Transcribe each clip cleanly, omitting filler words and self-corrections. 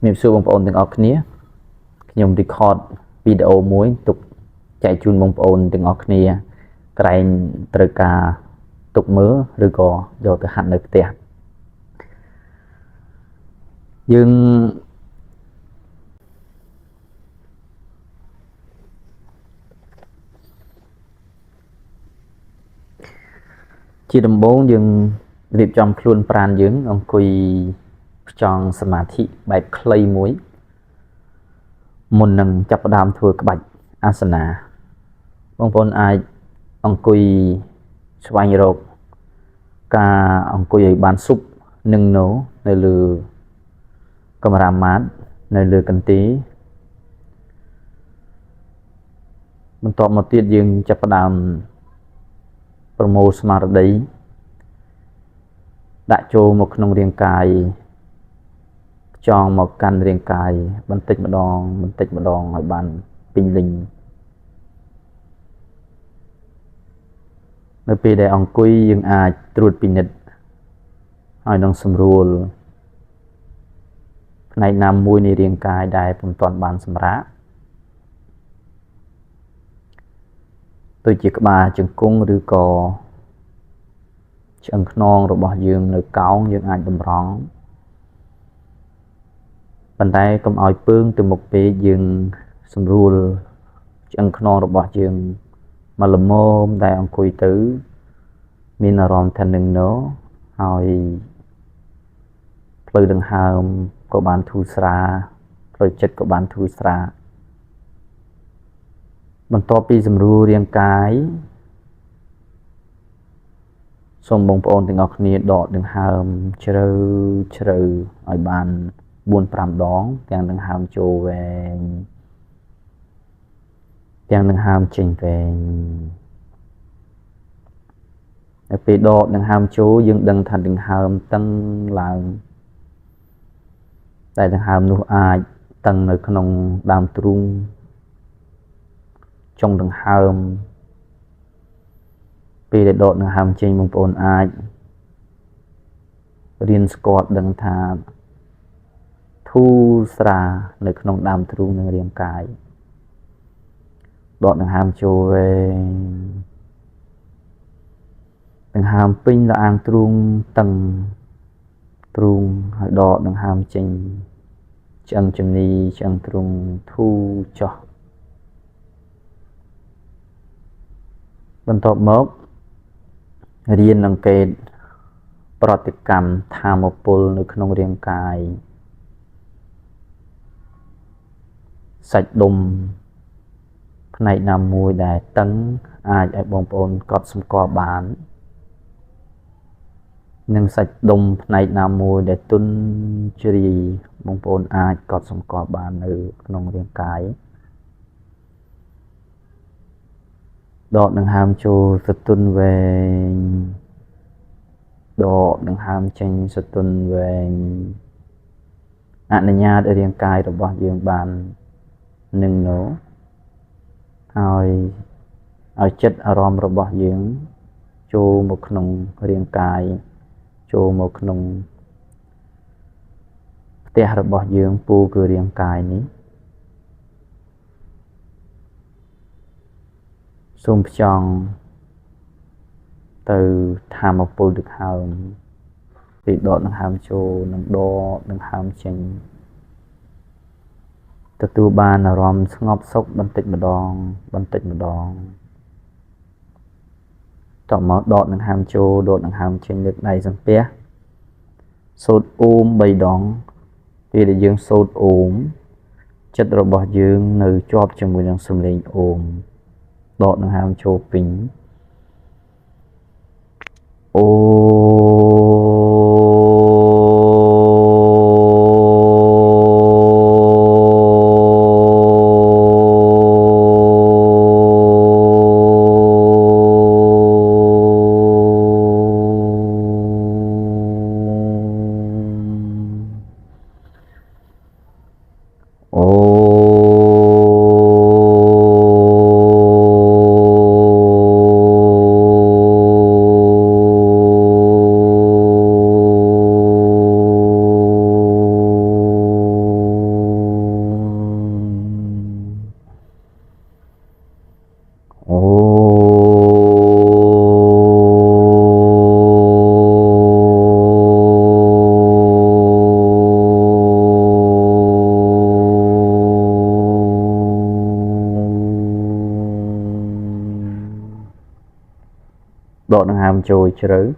Mịp xưa bông ôn từng ọc nia nhung record video muối tục chạy chun bông ôn từng ọc nia cái từ cả tục mớ rồi có do từ hạn được tiền nhưng chỉ đầm bốn nhưng việc trong khuôn pran dưỡng ông quỳ trong samadhi bài clay muối một nâng chập đam thua cái bạch asana bông ôn ai ông quỳ xoay rộp cả ông quỳ bán súp nâng nấu nơi lừa camera mát nơi lừa cân tí mình tọa một tiết dương chập đam promo smart đấy đã cho một nông riêng cài cho một căn riêng càiបន្តិចម្ដងឲ្យបានពេញលេញនៅពេលដែលអង្គុយយើងអាចត្រួតពិនិត្យឲ្យនឹងសម្រួលផ្នែកណាមួយនៃរាងកាយដែលពុំទាន់បានសម្រាកដូចជាក្បាលជង្គង់ឬក៏ឆ្អឹងខ្នងរបស់យើងនៅកោងយើងអាចតម្រង់ប៉ុន្តែកុំឲ្យពើងទៅមុខពេកយើងសម្រួលឆ្អឹងខ្នងរបស់យើងមកល្មមដែលអង្គុយទៅមានអារម្មណ៍ថានឹងណោហើយផ្លូវដង្ហើមក៏បានធូរស្រាលផ្លូវចិត្តក៏បានធូរស្រាលបន្ទាប់ពីសម្រួលរាងកាយសូមបងប្អូនទាំងអស់គ្នាដកដង្ហើមជ្រៅឲ្យបាន 4-5 ដងទាំងដង្ហើមចូលវែងទាំងដង្ហើមចេញវែងនៅពេលដកដង្ហើមចូលយើងដឹងថាដង្ហើមតឹងឡើងតែដង្ហើមនោះអាចតឹងនៅក្នុងដើមទ្រូងចុងដង្ហើមពេលដែលដកដង្ហើមចេញបងប្អូនអាចរៀនស្គាល់ដឹងថាធូរស្រាលនៅក្នុងដើមទ្រូងនៃរាងកាយដកដង្ហើមចូលវែងដង្ហើមពេញលអាងទ្រូងតឹងទ្រូងហើយដកដង្ហើមចេញឆ្អឹងជំនីឆ្អឹងទ្រូងធូរចុះបន្ទាប់មករៀនអង្កេតប្រតិកម្មថាមពលនៅក្នុងរាងកាយសាច់ដុំផ្នែកណាមួយដែលតឹងអាចឲ្យបងប្អូនកត់សម្គាល់បាននិងសាច់ដុំផ្នែកណាមួយដែលទន់ជ្រាយបងប្អូនអាចកត់សម្គាល់បាននៅក្នុងរាងកាយដកដង្ហើមចូលសទន់វែងដកដង្ហើមចេញសទន់វែងអនុញ្ញាតឲ្យរាងកាយរបស់យើងបាននឹងណូហើយឲ្យចិត្តអារម្មណ៍របស់យើងចូលមកក្នុងរាងកាយចូលមកក្នុងផ្ទះរបស់យើងពូគឺរាងកាយនេះសូមផ្ចង់ទៅថាមពលដង្ហើមពីដកដង្ហើមចូលនិងដកដង្ហើមចេញទទួលបានអារម្មណ៍ស្ងប់សុខបន្តិចម្ដងតមកដកដង្ហើមចូលដកដង្ហើមចេញលើកដៃសំពះសូត្រអូម3ដងពេលដែលយើងសូត្រអូមចិត្តរបស់យើងនៅជាប់ជាមួយនឹងសំឡេងអូមដកដង្ហើមចូលពេញអូ đọt đằng hàm trôi chữ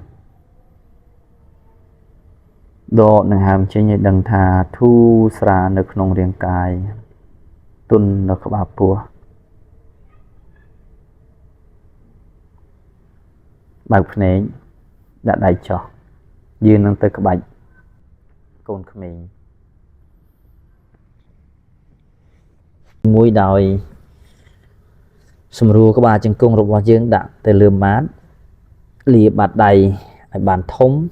đọt đằng hàm trên như đằng thà thu sra nước nông riêng cài tuân nó có bà pua bạc này đã đại cho dương năng tới các bạch con của mình mũi đòi sầm rùa các bà chân cung rồi bao dương đã tới lừa mát lìa bạt đầy bản thống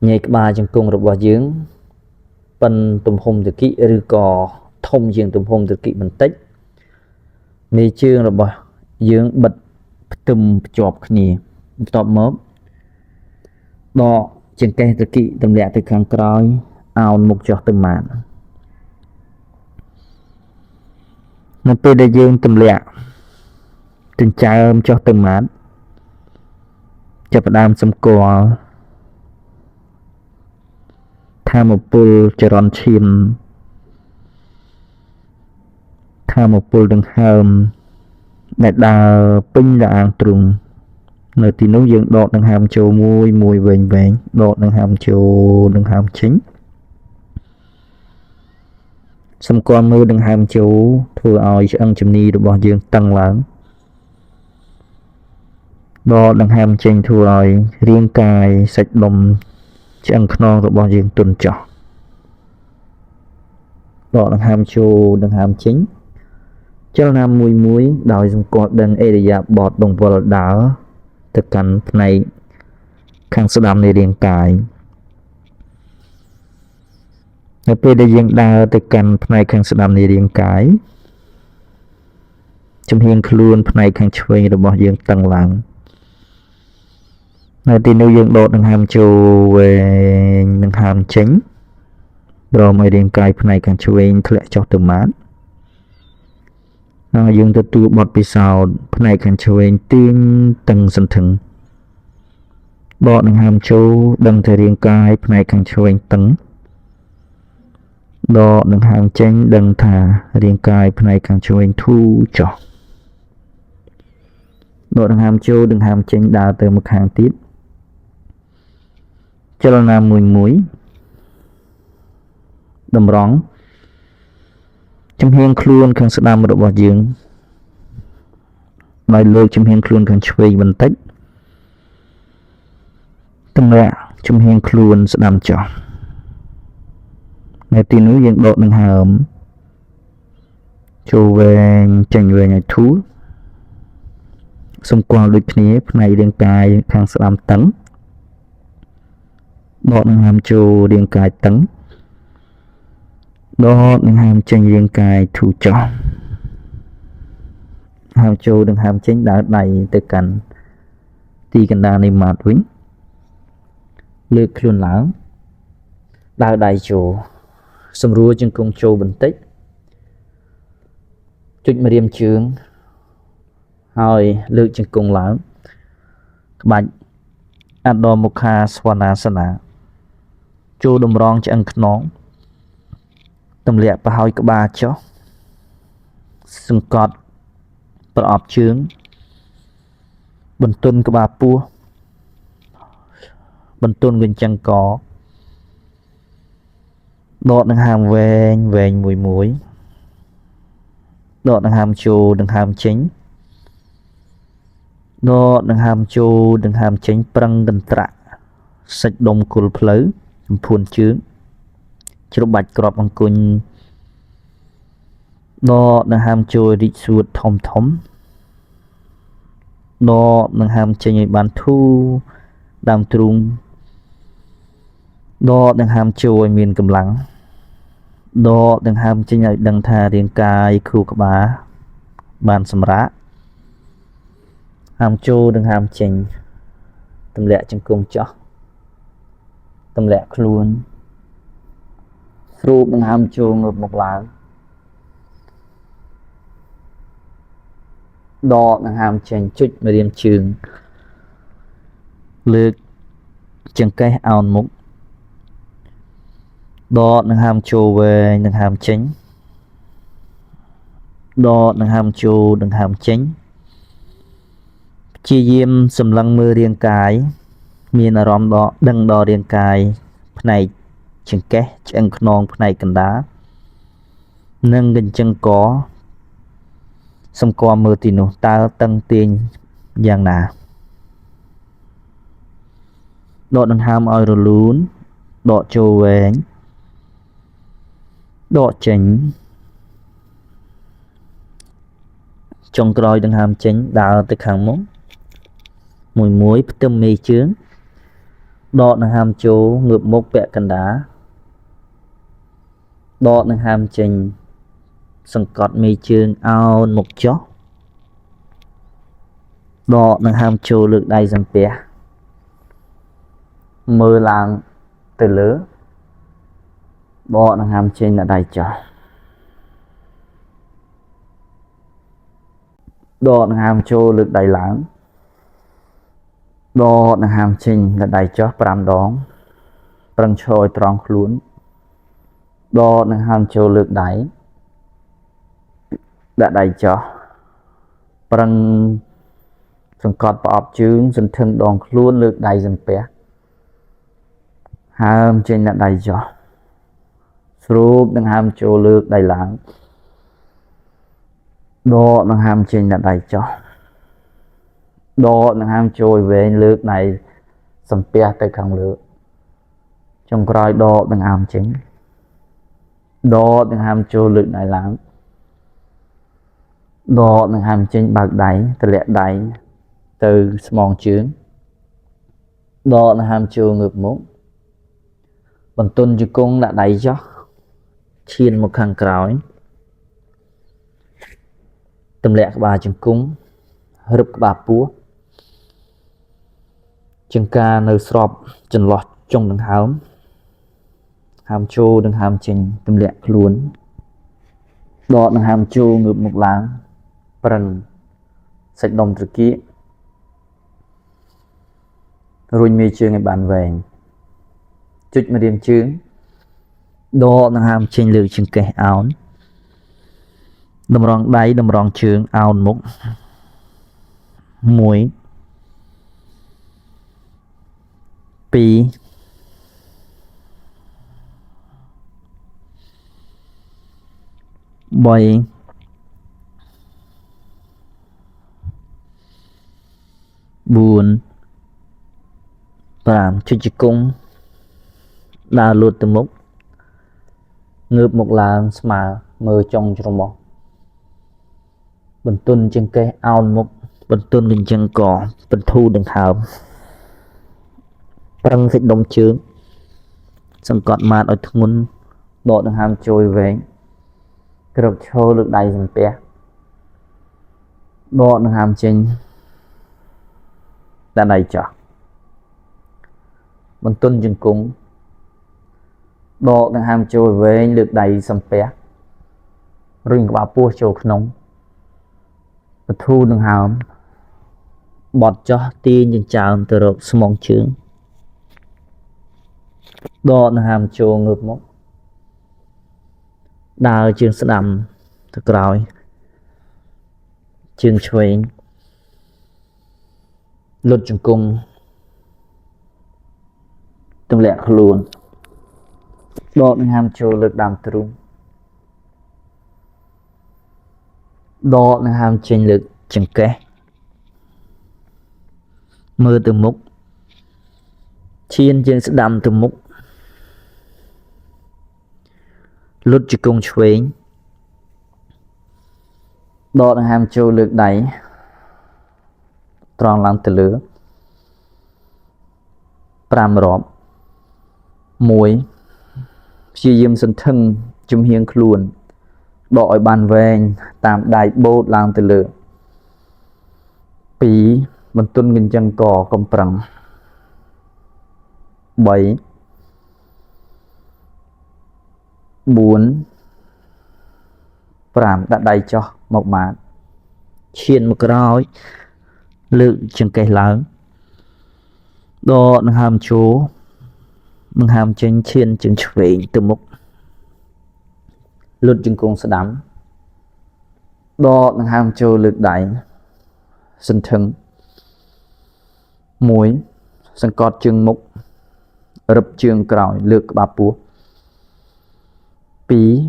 nhảy các bà chân cung rồi bao dương phần tùm hùng từ kỹ rư cò thông dương tùm hùng từ kỹ mình tích mê chương rồi bao dương bật tùm chọp khỉ tọp mớp đo trên cây từ kỹ tùm lẹ từ kháng cõi ao một chọt tùm mạn nó tới đây dương tùm lẹ tình trái ôm cho tùm mạn chập đam xâm cò tham một bùl tròn chìm tham một bùl đừng hầm nét đà pinh là an trùng nơi tí nấu dương đọt đừng hàm châu mùi mùi vệnh vệnh đọt đừng hàm châu đừng hàm chính xâm con mưa đừng hàm châu thua oi cho ăn chùm ni được bỏ dương tăng lớn đọt đừng hàm chênh thua oi riêng cài sạch đồng cho ăn non rồi bỏ dương tuần trọ đọt đừng hàm châu đừng hàm chính cho nam mùi muối đòi dùng cột đằng area bọt đồng vợ đá thực cảnh này khang sơ đam này điện cài ở bên đây dương đa thực cảnh này khang sơ đam này điện cài trong hiện luôn này khang chơi được bỏ dương tăng lặng nơi tin nuôi dương đột đằng hàm châu về đằng hàm chính rồi mới điện cài này khang chơi lại cho từ mát dương tự tu bọt bị sao này khăn chơi tiên tầng sân thừng bọt đằng hàm châu đằng thời riêng cai này khăn chơi tầng đọ đằng hàm chênh đằng thà riêng cai này khăn chơi thu trọ đọ đằng hàm châu đằng hàm chênh đào từ một hàng tiết cho là làm mùi muối đầm rõng trong hiên khuôn khăn sơ đam một bỏ dương nói lôi trong hiên khuôn khăn chơi bình tích tâm lạ trong hiên khuôn sơ đam cho ngày tin núi dương độ nâng hàm cho về tranh về ngày thú xung quanh đôi khía này điện cài khăn sơ đam tấn độ nâng hàm cho điện cài tấn đó đừng hàm tranh riêng cài thủ trọ hàm châu đừng hàm chính đã đầy từ cảnh tì cảnh đà này mạt vĩnh lược luôn lãng đào đầy chỗ xâm rùa trên công châu bình tích chút mà điềm chướng hỏi lược trên công lãng bạch Adho Mukha Svanasana châu đùm rong cho ăn nón tâm lệ và hỏi các bà cho xưng cọt và ọp chướng bình tuân các bà pua bình tuân gần chẳng có đọt đằng hàm về mùi muối đọt đằng hàm chô đằng hàm chính đọt đằng hàm chô đằng hàm chính prăng gần trạ sạch đồng cùl phớ phun chướng cho bạch crop bằng cùn nó đang ham chơi đi suốt thông thống nó đang ham chơi bàn thu đam trung nó đang ham chơi miền cầm lắng nó đang ham chơi đằng thà riêng cài khu các bà bàn sầm rã ham chơi đừng ham chơi tâm lệ trong cung cho tâm lệ luônรูปនឹងហាមចូលងើបមកឡើងដកនឹងហាមចេញជុចមករៀមជើងលើកចង្កេះអោនមុខដកនឹងហាមចូលវែងនឹងហាមចេញដកនឹងហាមចូលនឹងហាមចេញ ជាយាមសម្លឹងមើលរាងកាយមានអារម្មណ៍ដឹងដល់រាងកាយផ្នែកចង្កេះឆ្អឹងខ្នងផ្នែកកណ្ដាលនិងកញ្ចឹងកសម្គាល់មើលទីនោះតើតឹងទាញយ៉ាងណាដកដង្ហើមឲ្យរលូនដកចូលវែងដកចេញចុងក្រោយដង្ហើមចេញដើរទៅខាងមុខមួយផ្ទឹមមេជើងដកដង្ហើមចូលងើបមុខពាក់កណ្ដាលដកដង្ហើមចេញសង្កត់មេជើងអោនមុខចុះដកដង្ហើមចូលលើកដៃសំពះមើលឡើងទៅលើដកដង្ហើមចេញដល់ដៃចុះដកដង្ហើមចូលលើកដៃឡើងដកដង្ហើមចេញដល់ដៃចុះ5ដងប្រឹងឈរឲ្យត្រង់ខ្លួនដកដង្ហើមចូលលើកដៃដាក់ដៃចុះប្រឹងសង្កត់ប្រអប់ជើងសន្ធឹងដងខ្លួនលើកដៃសំពះហើមចេញដាក់ដៃចុះស្រូបដង្ហើមចូលលើកដៃឡើងដកដង្ហើមចេញដាក់ដៃចុះដកដង្ហើមចូលវែងលើកដៃសំពះទៅខាងលើចុងក្រោយដកដង្ហើមចេញដកដង្ហើមចូលលើកដៃឡើងដកដង្ហើមចេញបើកដៃទម្លាក់ដៃទៅស្មងជើងដកដង្ហើមចូលងើបមុខបន្ទន់ជង្គង់ដាក់ដៃចុះឈានមកខាងក្រោយទម្លាក់ក្បាលជង្គង់រឹបក្បាលពោះចង្កានៅស្របចន្លោះចុងដង្ហើមហើមចូលដង្ហើមចេញទម្លាក់ខ្លួនដកដង្ហើមចូលងើបមុខឡើងប្រឹងសាច់ដុំត្រគាករុញមេជើងឲ្យបានវែងចុចម្រាមជើងដកដង្ហើមចេញលើចង្កេះអោនតម្រង់ដៃតម្រង់ជើងអោនមុខ1 2 3 4 5ជិះជង្គង់ដើរលូតទៅមុខងើបមុខឡើងស្មើមើលចុងច្រមុះបន្ទន់ចង្កេះអោនមុខបន្ទន់កញ្ចឹងកបន្ធូរដង្ហើមប្រឹងសាច់ដុំជើងសង្កត់ម៉ាតឲ្យធ្ងន់ដកដង្ហើមចូលវែងក្រោកឈរលើកដៃសំពះដកដង្ហើមចេញដាក់ដៃចុះបន្ទន់ជង្គង់ដកដង្ហើមចូលវែងលើកដៃសំពះរុញក្បាលពោះចូលក្នុងបន្ធូរដង្ហើមបត់ចុះទាញចិញ្ចើមទៅរកស្មងជើងដកដង្ហើមចូលងើបមុខដើរជើងស្ដាំទៅក្រោយជើងឆ្វេងលុតជង្គង់ទម្លាក់ខ្លួនដកដង្ហើមចូលលើកដើមទ្រូងដកដង្ហើមចេញលើកចង្កេះមើលទៅមុខឈានជើងស្ដាំទៅមុខលុតជង្គង់ឆ្វេងដកដង្ហើមចូលលើកដៃត្រង់ឡើងទៅលើ5រាប់1ព្យាយាមសន្ធឹងជំហៀងខ្លួនដកឲ្យបានវែងតាមដៃបូតឡើងទៅលើ2បន្ទន់កញ្ចឹងកកំប្រឹង3 4 5ដាក់ដៃចុះមកម៉ាតឈានមកក្រោយលើកចង្កេះឡើងដកដង្ហើមចូលដង្ហើមចេញឈានជើងឆ្វេងទៅមុខលុតជង្គង់ស្ដាំដកដង្ហើមចូលលើកដៃសន្ធឹង 1 សង្កត់ជើងមុខរឹបជើងក្រោយលើកក្បាលពោះ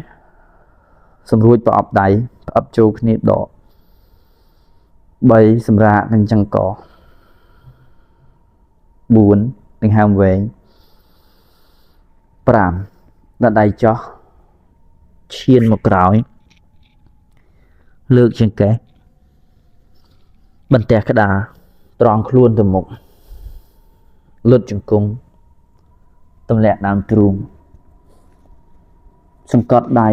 2 សម្រួចប្រអប់ដៃផ្អឹបចូលគ្នាដក 3 សម្រាកនឹងចង្ក 4 ដង្ហើមវែង 5 ដាក់ដៃចុះឈានមកក្រោយលើកចង្កេះបន្ទះក្តារត្រង់ខ្លួនទៅមុខលុតជង្គង់ទម្លាក់ដើមទ្រូងសង្កត់ដៃ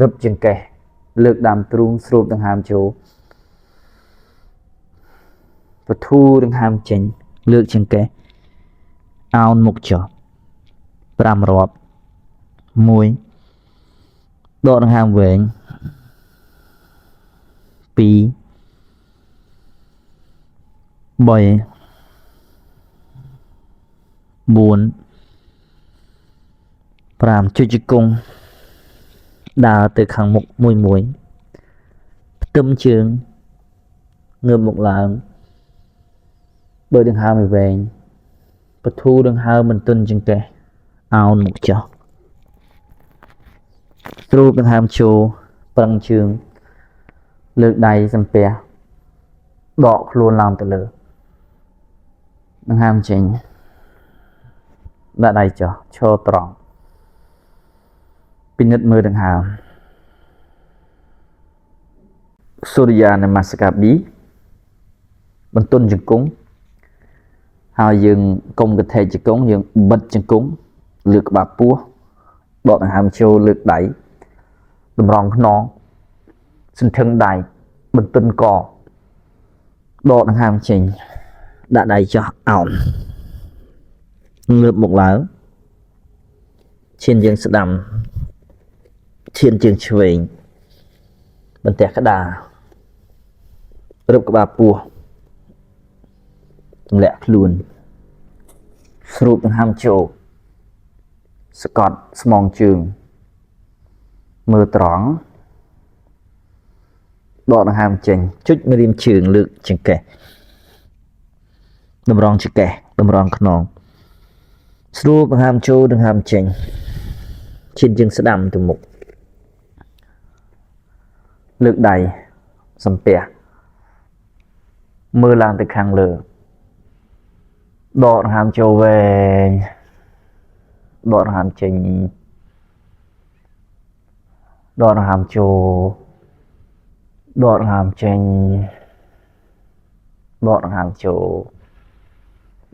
រឹបចង្កេះលើកដើមទ្រូងស្រូបដង្ហើមចូលបធូរដង្ហើមចេញលើកចង្កេះអោនមុខចុះ 5 រាប់ 1 ដកដង្ហើមវែង 2 3 4 5 ចុចជង្គង់ដើរទៅខាងមុខមួយផ្ទឹមជើងងើបមុខឡើងបើដង្ហើមឲ្យវែងបធូរដង្ហើមមិនទន់ចង្កេះអោនមុខចុះស្រូបដង្ហើមចូលប្រឹងជើងលើកដៃសំពះដកខ្លួនឡើងទៅលើដង្ហើមចេញដាក់ដៃចុះឈរត្រង់ពិនិត្យមើលដង្ហើមសូរិយានមស្ការប៊ីបន្ទន់ជង្គង់ហើយយើងកុំកថេជង្គង់យើងបិទជង្គង់លើកក្បាលពោះដកដង្ហើមចូលលើកដៃតម្រង់ខ្នងសន្ធឹងដៃបន្ទន់កដកដង្ហើមចេញដាក់ដៃចុះអោនងើបមុខឡើងឈានជើងស្ដាំឈានជើងឆ្វេងបន្ទះក្តាររឹបក្បាលពោះទម្លាក់ខ្លួនស្រូបដង្ហើមចូលសកត់ស្មងជើងមើលត្រង់ដកដង្ហើមចេញចុចម្រាមជើងលើកចង្កេះតម្រង់ចង្កេះតម្រង់ខ្នងស្រួលដង្ហើមចូលដង្ហើមចេញឈានជើងស្ដាំទៅមុខលើកដៃសំពះមើលឡើងទៅខាងលើដកដង្ហើមចូលវែងដកដង្ហើមចេញដកដង្ហើមចូលដកដង្ហើមចេញដកដង្ហើមចូល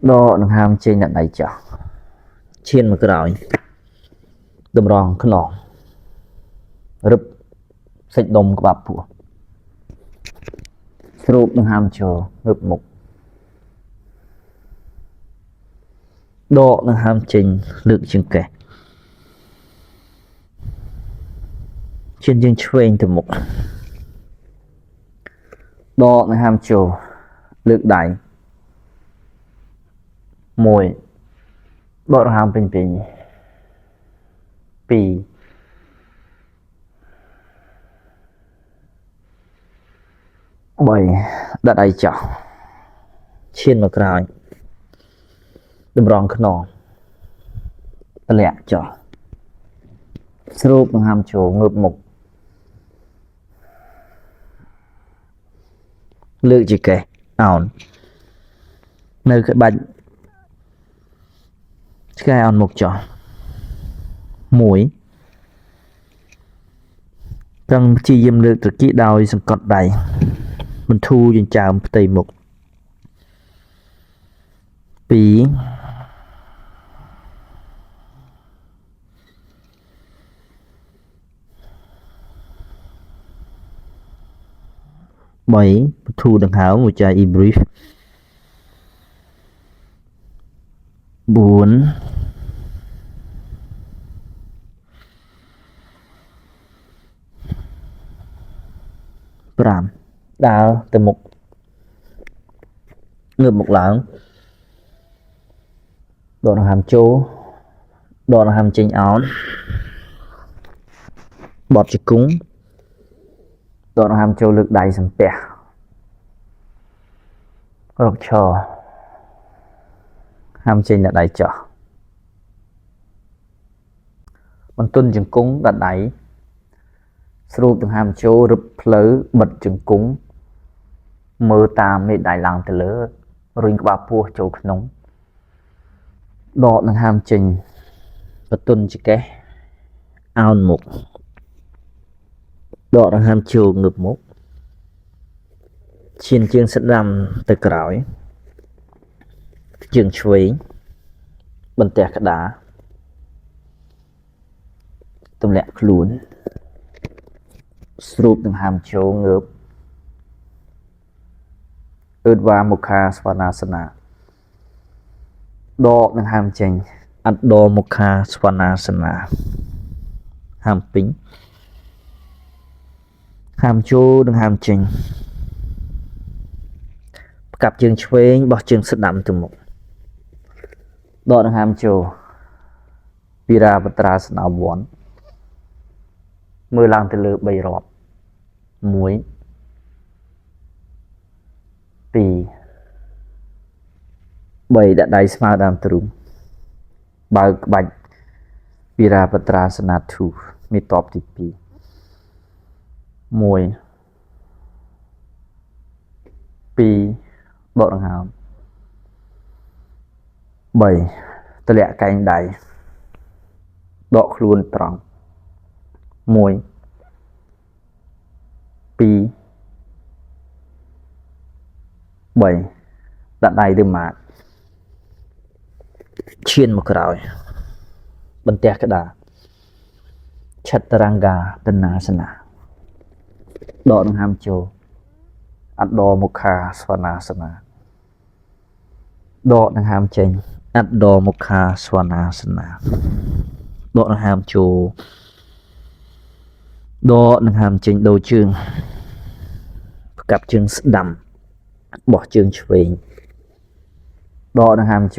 ដកដង្ហើមចេញដាក់ដៃចុះឈានមកក្រោយតម្រង់ខ្នងរឹបសាច់ដុំក្បាលពោះស្រូបដង្ហើមចូលងើបមុខដកដង្ហើមចេញលើកចង្កេះឈានជើងឆ្វេងទៅមុខដកដង្ហើមចូលលើកដៃ1ដកដង្ហើមពេញ2 3 ដាក់ដៃចុះឈានមកក្រោយតម្រង់ខ្នងតម្លាក់ចុះស្រូបដង្ហើមចូលងើបមុខលើកចង្កេះអោននៅក្បាច់ឆ្កែអោនមុខចុះ 1 ប្រឹងព្យាយាមលើកត្រកៀកដោយសង្កត់ដៃបន្ធូរចិញ្ចើមផ្ទៃមុខ 2 3 បន្ធូរដង្ហើមមួយចែក e-brief 4 5 ដើរទៅមុខងើបមុខឡើងដកដង្ហើមចូលដកដង្ហើមចេញអោនបត់ជង្គង់ដកដង្ហើមចូលលើកដៃសំពះរកឈរ ham trên đặt đáy chở mình tuân chừng cúng đặt đáy sưu từng ham châu rụp lỡ bật chừng cúng mơ ta mê đại làng từ lỡ rồi bà pua châu nóng đọ từng ham trình và tuân chỉ cái ao mục đọ từng ham châu ngược mục chiên chương sẵn rằm từ cõi chương chuối bần tẹt cả đá tâm lẹ lún sụp từng hàm châu ngợp ướt va mukha svanasana đo từng hàm chành ăn đo mukha svanasana hàm pính hàm châu từng hàm chành cặp chương chuối bỏ chương sẵn đậm từ một đo từng hàm châu Virabhadrasana 4 mưa lang từ lửa bay rọp muối pì bay đã đáy smart đam trúng bao bạch Virabhadrasana 2 mi top tí pì muối pì độ đằng hàm 7 ตะแหละไก่ใดดอกครูนตรองมวยปีใบดัดใดดืมมาเชียนมากรอยบันเตกระดาชัตรังกาตนาสนาดอกหามโจอัดดอมุคาสวนาสนาดอกหามเจงอัดดอมุคาสวนาสนาดอกหามโจดอกหามเจงโดจึงกับจึงดำบอกจึงเฉยดอกหามโจ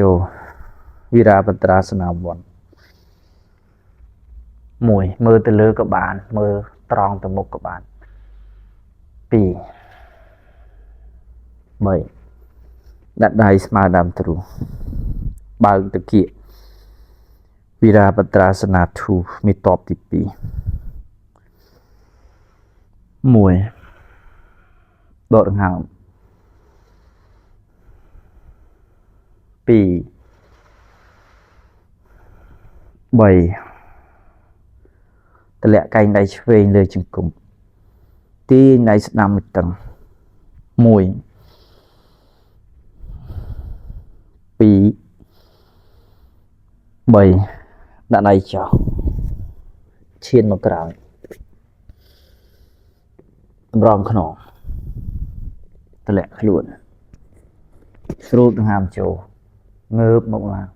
วิราปัตราสนาบอนมวยมือตะลือกับบานมือตรองตะมุกกับบานปีใบดัดได้สมาดามตรูบางตะเกียวิราปัตราสนาทูมีตอบติปีมวยโดดหางปีใบตะแหละไก่ในเชยเลยจึงกุมที่ในสนามมิตังมวยปีใบđã này cho chiên một cái rong khổ tờ lẹ luôn sưu hàm châu ngớp mộng là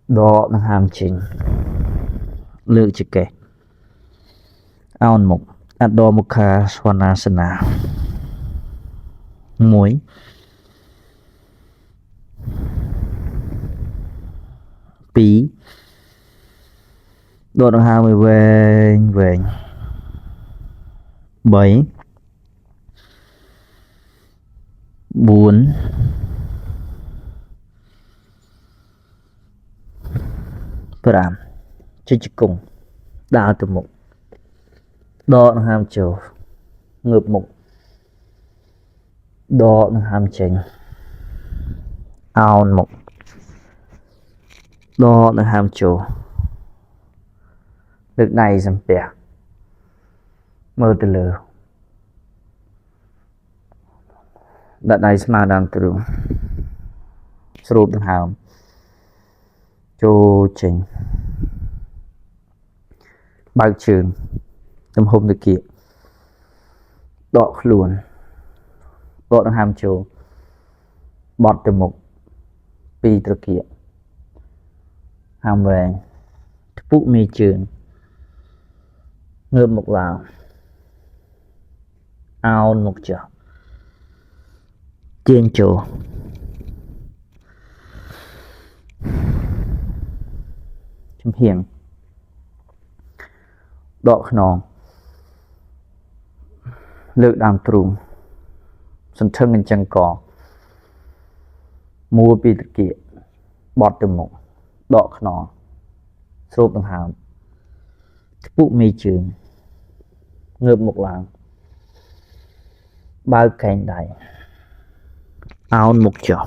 đó là hàm chính lựa chữ kẻ ao mục Adho Mukha Svanasana muối pí độ đồng hào về 7 4 5 chữ cùng đào từ một đo nó ham chiều ngược mục đo nó ham chỉnh ao mục đo nó ham chiều được này dần bẻ mơ từ lửa đã đây mà đang từ sụp được hàm cho chỉnh bao trường tâm hôm được kia đọ luôn đọ đang hàm chiều bọt từ một pi từ kia hàm về phụ mi trường ngược một vào ao một chỗ trên chỗ chấm hiền đọ nòng lược đàm trùm sân thân trên cỏ mua pi thực kiện bọt từ một đọ khно sụp bằng hàm phụ mì trường ngợp một làng bao cành đầy áo một chỏ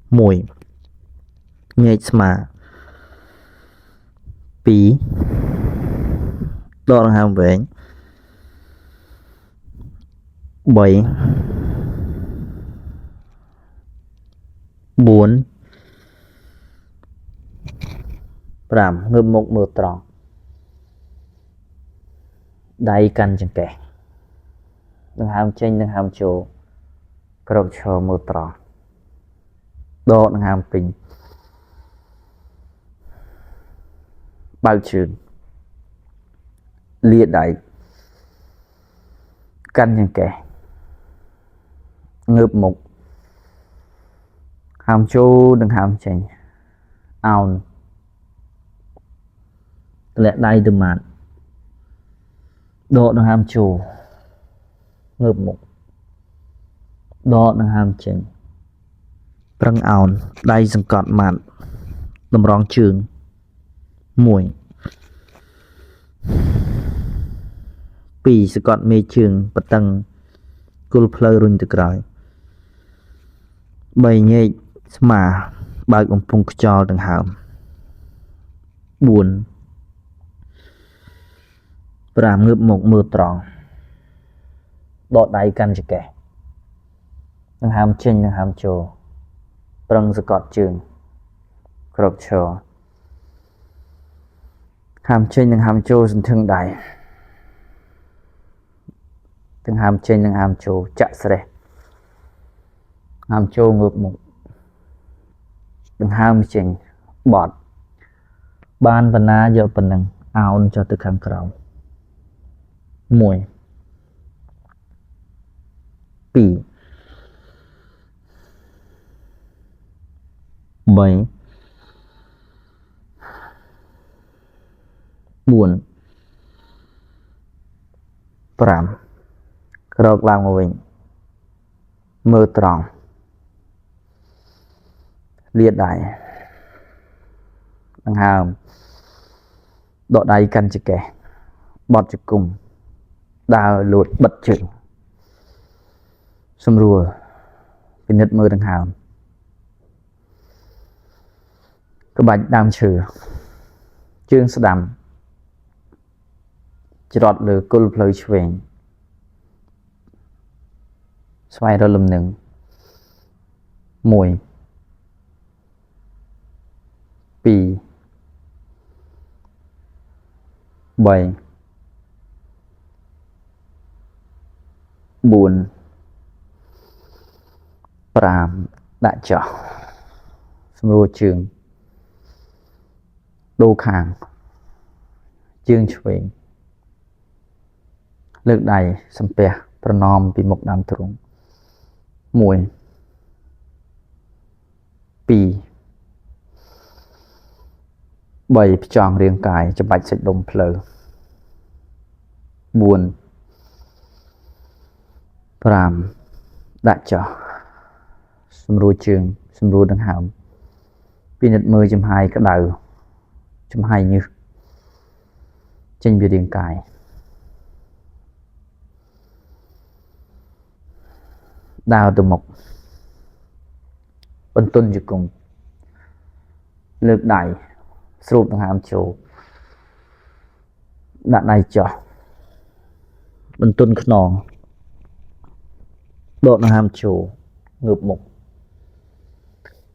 mùi nhạy mà pí đo hàm về 3 4 5 ngើបមុខមើលត្រង់ដៃកាន់ចង្កេះដង្ហើមចេញដង្ហើមចូលក្រោកឈរមើលត្រង់ដកដង្ហើមពេញបើកជើងលាដៃកាន់ចង្កេះងើបមុខហើមចូលដង្ហើមចេញអោនទម្លាក់ដៃទៅម៉ាត់ដកដង្ហើមចូលងើបមុខដកដង្ហើមចេញប្រឹងអោនដៃសង្កត់ម៉ាត់តម្រង់ជើង1 2សង្កត់មេជើងបតឹងគល់ភ្លៅរុញទៅក្រោយ 3 ញែកស្មាបើកបំពង់ខ្យល់ដង្ហើម 4 5 ងើបមុខមើលត្រង់ដកដៃកាន់ចង្កេះដង្ហើមចេញដង្ហើមចូលប្រឹងសង្កត់ជើងក្រោកឈរហើមចេញដង្ហើមចូលសន្ធឹងដៃដង្ហើមចេញដង្ហើមចូលចាក់ស្រេះហើមចូលងើបមុខដង្ហើមចេញបត់បានបណ្ណាយកប៉ុណ្ណឹងអោនចុះទៅខាងក្រោម 1 2 3 4 5 ក្រោកឡើងមកវិញមើលត្រង់លាដៃដង្ហើមដកដៃកាន់ចង្កេះបត់ជង្គង់ដើរលូតបិទជើងសម្រួលពិនិត្យមើលដង្ហើមក្បាច់ដើមឈើជើងស្ដាំច្រត់លើគល់ភ្លៅឆ្វេងស្វែងរកលំនឹង 1 2 3 4 5 ដាក់ចុះសម្រួលជើងដូរខាងជើងឆ្វេងលើកដៃសំពះប្រណម្យពីមុខដើមទ្រូង 1 2 3 ផ្ចង់រាងកាយច្បាច់សាច់ដុំភ្លៅ 4 5 ដាក់ចុះសម្រួលជើងសម្រួលដង្ហើមពិនិត្យមើលចំហាយក្តៅចំហាយញើសចេញពីរាងកាយដើរទៅមុខបន្ទន់ជង្គង់លើកដៃស្រូបដង្ហើមចូលដាក់ដៃចុះបន្ទន់ខ្នងដកដង្ហើមចូលងើបមុខ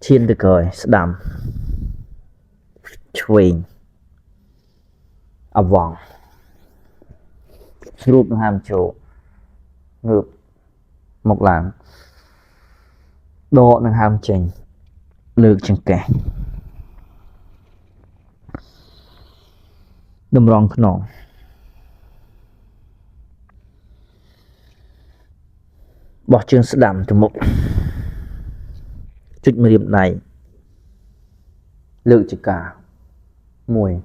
ឈានទៅក្រោយស្ដាំឆ្វេងអវងស្រូបដង្ហើមចូលងើបមុខឡើងដកដង្ហើមចេញលើកចង្កេះតម្រង់ខ្នងបោះជើងស្ដាំទៅមុខចុចម្រាមដៃលើកចង្កា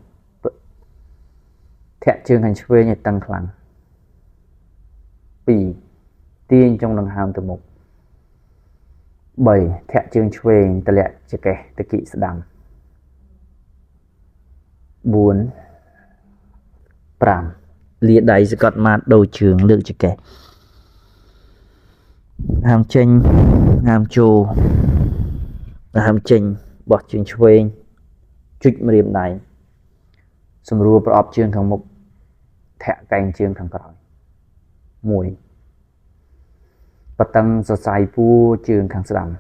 1ធាក់ជើងខាងឆ្វេងឲ្យតឹងខ្លាំង 2 ទាញចុងដង្ហើមទៅមុខ 3 ធាក់ជើងឆ្វេងទម្លាក់ចង្កេះទៅគិស្ដាំ 4 5 លាដៃសកត់ម៉ាតដូរជើងលើកចង្កេះហាមចេញហាមចូលហាមចេញបោះជើងឆ្វេងជុចម្រាមដៃសម្រួលប្រអប់ជើងខាងមុខធាក់កែងជើងខាងក្រោយ 1 បតឹងសរសៃពួរជើងខាងស្ដាំ 2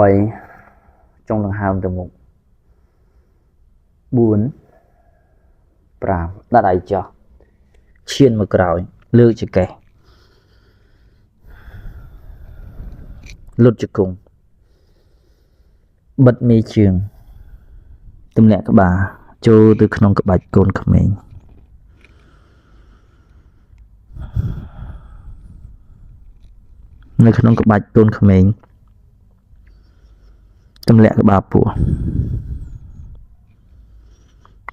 3 ចុងដង្ហើមទៅមុខ 4 5 ដាក់ដៃចុះឈានមកក្រោយលើកចង្កេះលុតជង្គង់បិទមេជើងទម្លាក់ក្បាលចូលទៅក្នុងក្បាច់កូនក្មេងនៅក្នុងក្បាច់កូនក្មេងទម្លាក់ក្បាលពោះ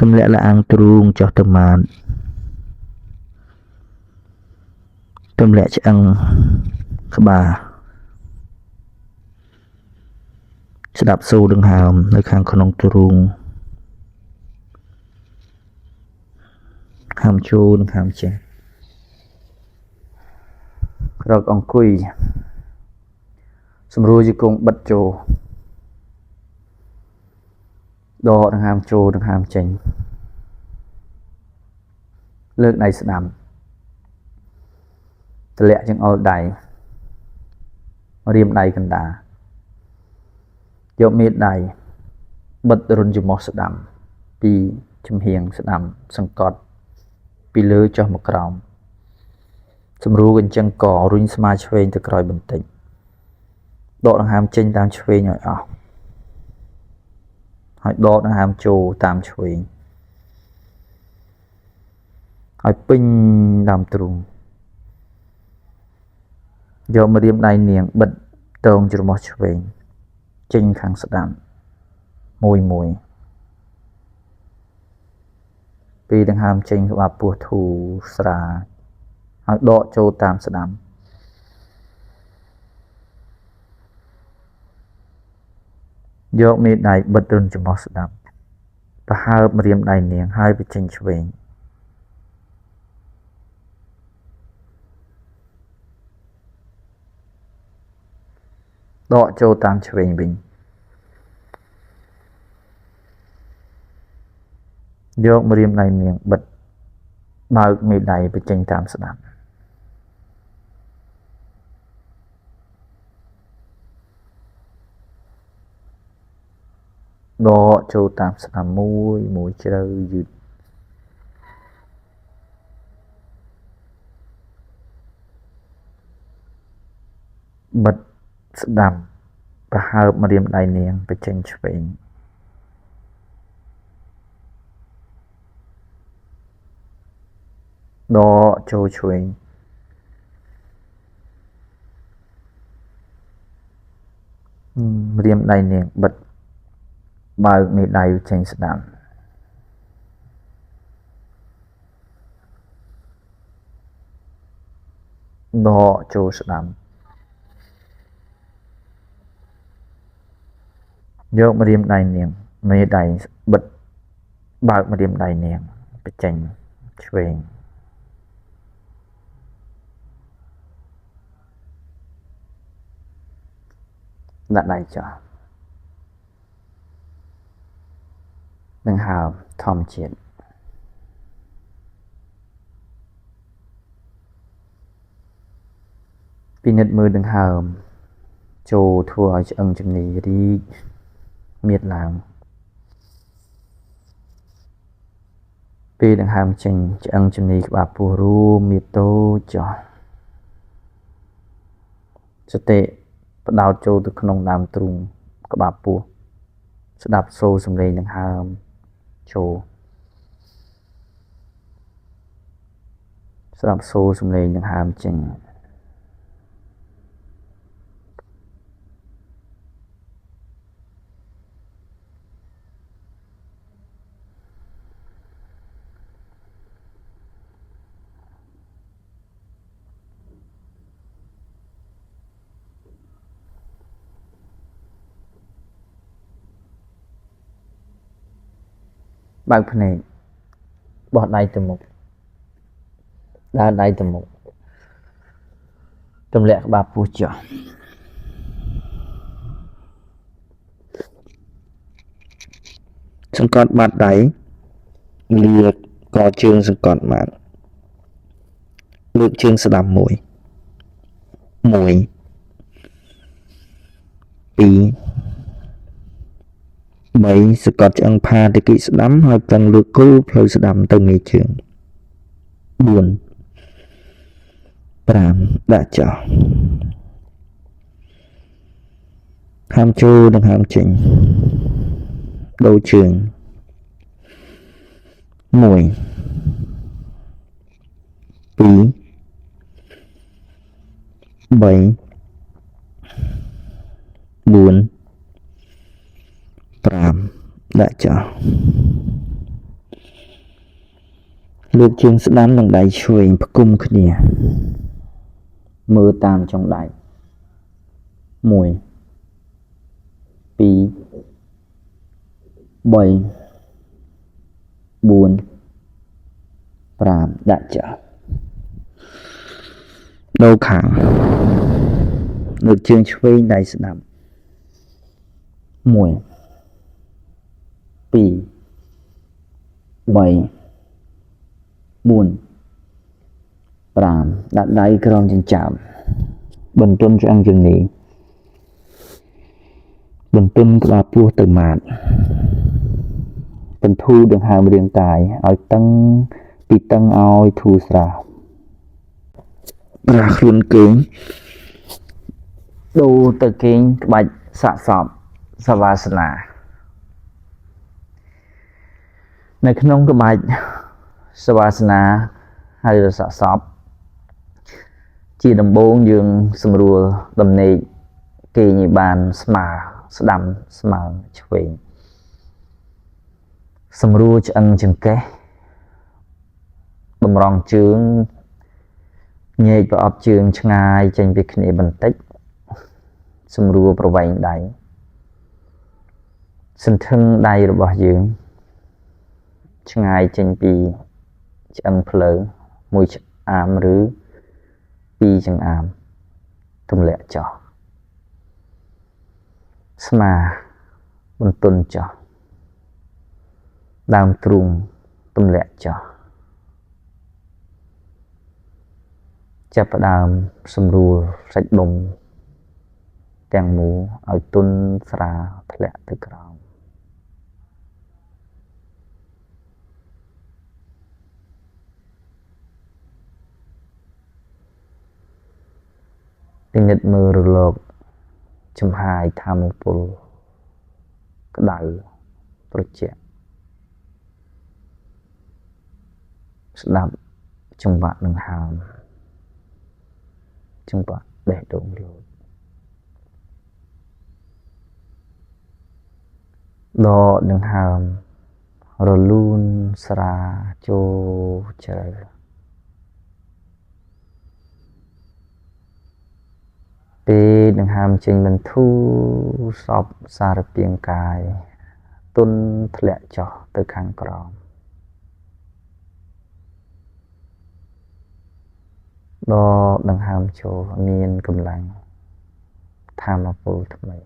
ទម្លាក់លាអាំងទ្រូងចុះទៅម៉ាតទម្លាក់ឆ្អឹងក្បាលស្ដាប់សូរដង្ហើមនៅខាងក្នុងទ្រូងហាមចូលនិងហាមចេញក្រោកអង្គុយសម្រួលជង្គង់បិទចូលដកដង្ហើមចូលដង្ហើមចេញលើកដៃស្ដាំទម្លាក់ចង្អុលដៃរៀមដៃកណ្ដាលយកមេដៃបិទរុនច្រមុះស្ដាំពីចំហៀងស្ដាំសង្កត់ពីលើចុះមកក្រោមសម្រួលកញ្ចឹងករុញស្មាឆ្វេងទៅក្រោយបន្តិចដកដង្ហើមចេញតាមឆ្វេងឲ្យអស់ហើយដកដង្ហើមចូលតាមឆ្វេងឲ្យពេញដើមទ្រូងយកម្រាមដៃនាងបិទតងច្រមុះឆ្វេងចេញខាងស្ដាំមួយពីដង្ហើមចេញក្បាលពោះធូរស្រាលហើយដកចូលតាមស្ដាំយកមេដៃបិទរុនច្រមុះស្ដាំប្រហើបម្រាមដៃនាងហើយបញ្ចេញឆ្វេងដកចូលតាមឆ្វេងវិញយកម្រាមដៃនាងបិទបើកមេដៃបញ្ចេញតាមស្ដាំដកចូលតាមស្ដាំមួយជ្រៅយឺតបិទស្ដាំប្រហើបម្រាមដៃនាងបញ្ចេញឆ្វេងដកចូលឆ្វេងម្រាមដៃនាងបិទបើកមេដៃចេញស្ដាំដកចូលស្ដាំយកម្រាមដៃនាងមេដៃបិទបើកម្រាមដៃនាងបញ្ចេញឆ្វេងដាក់ដៃចុះដង្ហើមធម្មជាតិពិនិត្យមើលដង្ហើមចូលធ្វើឲ្យឆ្អឹងជំនីរីកមៀតឡើងពេលដង្ហើមចេញឆ្អឹងជំនីក្បាលពោះរួមមៀតតូចចុះសតិផ្ដោតចូលទៅក្នុងដើមទ្រូងក្បាលពោះស្ដាប់សូរសំឡេងដង្ហើមចូលស្ដាប់សូរសំឡេងដង្ហើមចេញ បើកភ្នែកបោះដៃទៅមុខដើរដៃទៅមុខទម្លាក់ក្បាលពោះចុះសង្កត់បាតដៃលាកកជើងសង្កត់បាតលើកជើងស្ដាំមួយពីរ3សង្កត់ឆ្អឹងផាទៅគិស្ដាំហើយប្រឹងលើកគូផ្លូវស្ដាំទៅមេជើង4 5ដាក់ចុះហាមចូលនិងហាមចេញដូរជើង1 2 3 4 5ដាក់ចុះលើកជើងស្ដាំនិងដៃឆ្វេងផ្គុំគ្នាមើលតាមចុងដៃ1 2 3 4 5ដាក់ចុះដូរខាងលើកជើងឆ្វេងដៃស្ដាំ1 2 3 4 5ដាក់ដៃក្រោមចិញ្ចើមបន្ទន់ឆ្អឹងជើងនីបន្ទន់ក្បាលពោះទៅម៉ាតបន្ធូរដង្ហើមរាងកាយឲ្យតឹងពីតឹងឲ្យធូរស្រាលប្រាខ្លួនគេងដូរទៅគេងក្បាច់សាកសពសវាសនានៅក្នុងក្បាច់សវាសនាហើយសាកសពជាដំបូងយើងសម្រួលដំណេកគេងឲ្យបានស្មើស្ដាំស្មើឆ្វេងសម្រួលឆ្អឹងចង្កេះតម្រង់ជើងញែកប្រអប់ជើងឆ្ងាយចេញពីគ្នាបន្តិចសម្រួលប្រវែងដៃសន្ធឹងដៃរបស់យើងឆ្ងាយចេញពីឆ្អឹងភ្លើងមួយឆ្អាមឬពីរចង្អាមទម្លាក់ចុះស្មាបន្ទន់ចុះដើមទ្រូងទម្លាក់ចុះចាប់ផ្ដើមសម្រួលសាច់ដុំទាំងមូលឲ្យទន់ស្រាលធ្លាក់ទៅក្រោមពិនិត្យមើលរលកចំហាយថាមពលក្តៅត្រជាក់ស្ដាប់ចង្វាក់ដង្ហើមចង្វាក់បេះដូងលោតដកដង្ហើមរលូនស្រាលចូលជ្រៅពេលដង្ហើមចេញបន្ធូរសពសារពាង្គកាយទន់ធ្លាក់ចុះទៅខាងក្រោមដកដង្ហើមចូលមានកម្លាំងថាមពលថ្មី